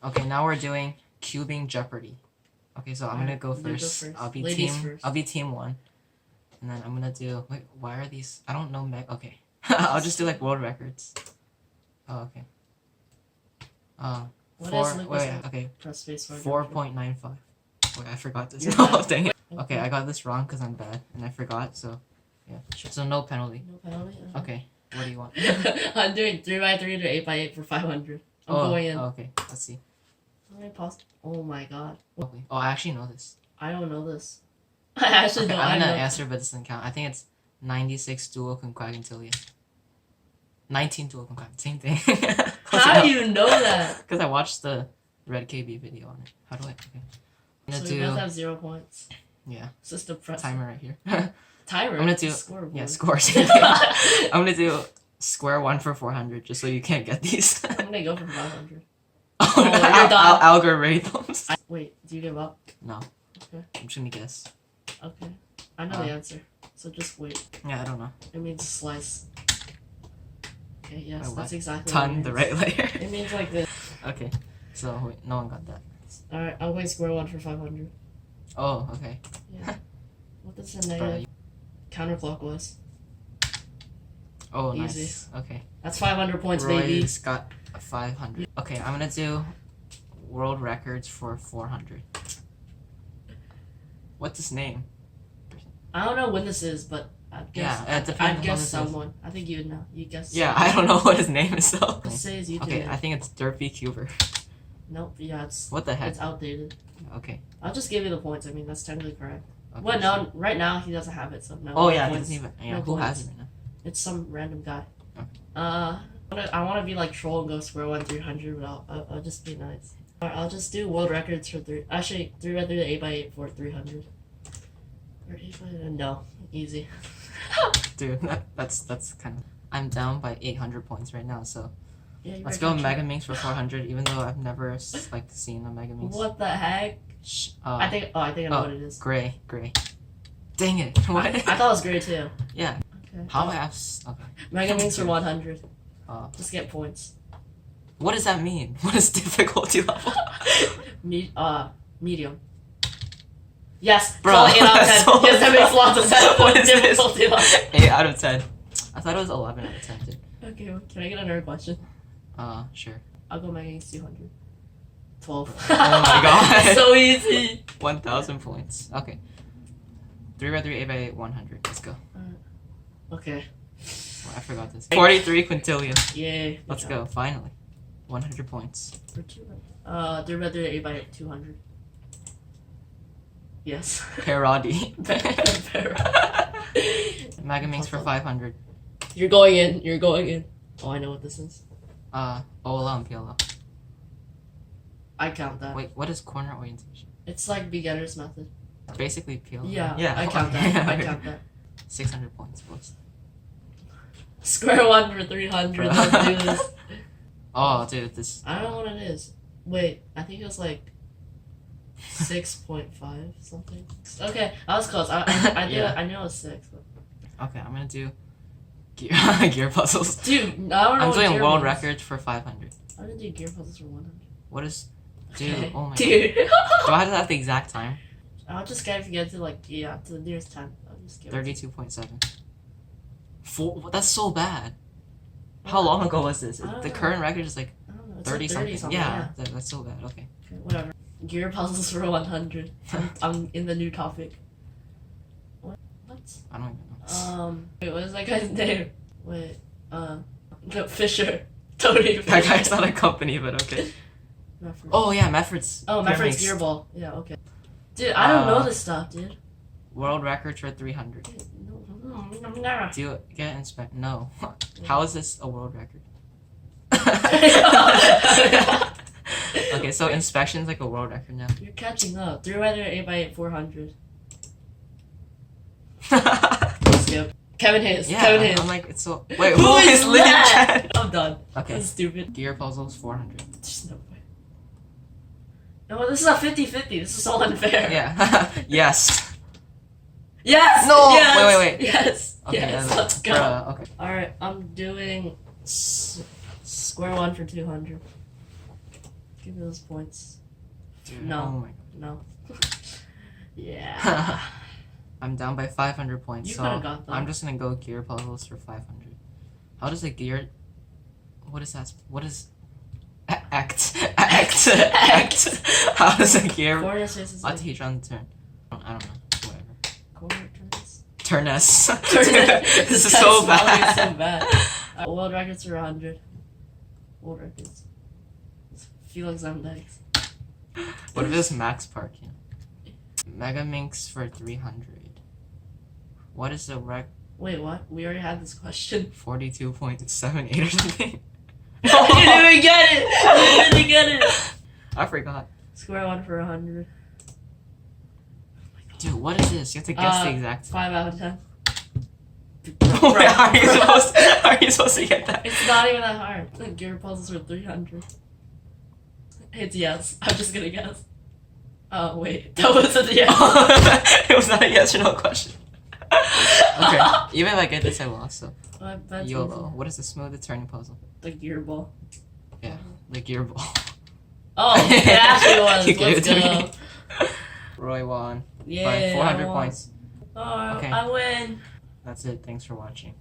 Okay, now we're doing cubing Jeopardy. Okay, so I'm gonna go first. I'll be team 1. And then I'm gonna do wait, why are these I don't know okay. I'll just do like world records. Oh, okay. Okay. Press space bar. 4.95. Wait, I forgot this. Oh, dang it. Okay, I got this wrong because I'm bad and I forgot, so yeah. So no penalty. No penalty? Okay. What do you want? I'm doing 3x3 to 8x8 for 500. I'm going in. Okay, let's see. Oh my god. Oh, I actually know this. I don't know this. I actually don't. I'm gonna answer, but it doesn't count. I think it's 96 dual conquagintilia. 19 dual conquagintilia. Same thing. How do you know that? Because I watched the Red KB video on it. How do I? Okay. I'm so we both have 0 points. Yeah. Just press timer right here. Timer? I'm gonna do scoreboard. Yeah, scores. I'm gonna do square 1 for 400 just so you can't get these. I'm gonna go for 500. Oh, no, you're done. Algorithms. Wait, do you give up? No. Okay. I'm just gonna guess. Okay. I know the answer, so just wait. Yeah, I don't know. It means slice. Okay, yes, that's exactly what it means. The right layer. It means like this. Okay, so wait, no one got that. Alright, I'm going square 1 for 500. Oh, okay. Yeah. What does the negative? Counterclockwise. Oh, easy. Nice. Okay. That's 500 points, Roy baby. Just got 500. Okay, I'm gonna do world records for 400. What's his name? I don't know when this is, but I'd guess. Yeah, I'd guess someone. I think you would know. You guess. Yeah, I don't know what his name is though. Let's say his YouTube. Okay, I think it's Derpy Cuber. Nope. Yeah, it's. What the heck? It's outdated. Okay. I'll just give you the points. I mean, that's technically correct. Okay, well, no, right now he doesn't have it, so no. Oh yeah, points. he doesn't even. Yeah, no who points. has it right now? It's some random guy. Okay. I want to be like troll and go square 1 300, but I'll just be nice. I'll just do world records for 3. Actually, 3x3 to 8x8 for 300. Or 8x8. No, easy. Dude, that's kind of. I'm down by 800 points right now, so. Yeah, let's go Mega Minx for 400, even though I've never like seen a Mega Minx. What the heck? I think I know what it is. Gray. Dang it! What? I thought it was gray too. Yeah. Okay. How am I? Okay. Mega Minx for 100. Just get points. What does that mean? What is difficulty level? Medium. Yes, bro. 8 out of 10. So yes, that makes lots of sense. What is difficulty level? 8 out of 10. I thought it was 11 out of 10. Dude. Okay, well, can I get another question? Sure. I'll go Mega Minx 200. 12. Oh my god. So easy. 1,000 points. Okay. 3x3, 8x8, 100. Let's go. Okay. Oh, I forgot this. 43 quintillion. Yay. Let's go. Finally. 100 points. For 200. 3x3, 8x8, 200. Yes. Parody. Mega Minx for 500. You're going in. Oh, I know what this is. Ola and PLO. I count that. Wait, what is corner orientation? It's like beginner's method. Basically PLO. Yeah, I count that. I count that. 600 points, boys. Square 1 for 300. Let's do this. Oh, dude, this. I don't know what it is. Wait, I think it was like 6.5 something. Okay, I was close. I knew it was 6. But... Okay, I'm gonna do gear puzzles. Dude, I don't know. I'm doing world records for 500. I'm gonna do gear puzzles for 100. What is? Dude, okay. oh my dude. god. Do I have to have the exact time? I'll just get if you get to to the nearest 10. I'll just give 32.7. That's so bad. How long ago was this? The current record is like 30 something. Yeah, that's so bad. Okay. Whatever. Gear puzzles for 100. I'm in the new topic. What? I don't even know. Wait, what is that guy's name? Wait, no, Fisher. Tony Fisher. That guy's not a company, but okay. Mefford. Oh yeah, Mefford's. Oh, Mefford's Gearball. Yeah, okay. Dude, I don't know this stuff, dude. World records for 300. Dude, no. Do you get inspect? No. How is this a world record? Okay, so inspection's like a world record now. You're catching up. 3x8 8x8 400. Skip. Kevin Hayes. Yeah, Kevin Hayes. I'm like, it's so. Wait, who is that? I'm done. Okay. That's stupid. Gear puzzles 400. There's no way. No, this is a 50-50. This is so unfair. Yeah. Yes. Yes! No! Yes! Wait. Yes! Okay, yes, let's go. Okay. Alright, I'm doing square 1 for 200. Give me those points. Dude, No. oh my god. No. Yeah. I'm down by 500 points, You so could've got them. I'm just gonna go gear puzzles for 500. How does a gear... What is that? What is... Act. How does a gear... Corner spaces. I'll teach on the turn. I don't know. Whatever. Corner turns. Turn-us. This This is so bad. So bad. World records are 100. World records. Felix Index. What if it's Max Park? You know? Mega Minx for 300. What is the rec? Wait, what? We already had this question. 42.78 or something. You didn't even get it! You didn't get it! I forgot. Square one for 100. Dude, what is this? You have to guess the exact. 5 out of 10. Wait, how are you supposed to get that? It's not even that hard. The gear puzzles are 300. It's yes. I'm just gonna guess. Oh, wait. That wasn't a yes. It was not a yes or no question. Okay, even if I get this, I lost, so. YOLO. What is the smoothest turning puzzle? The gear ball. Yeah, the gear ball. Oh, it actually was. You gave Let's it to go. me. Roy won. Yeah. By 400 I won. points. Oh, Okay. I win. That's it. Thanks for watching.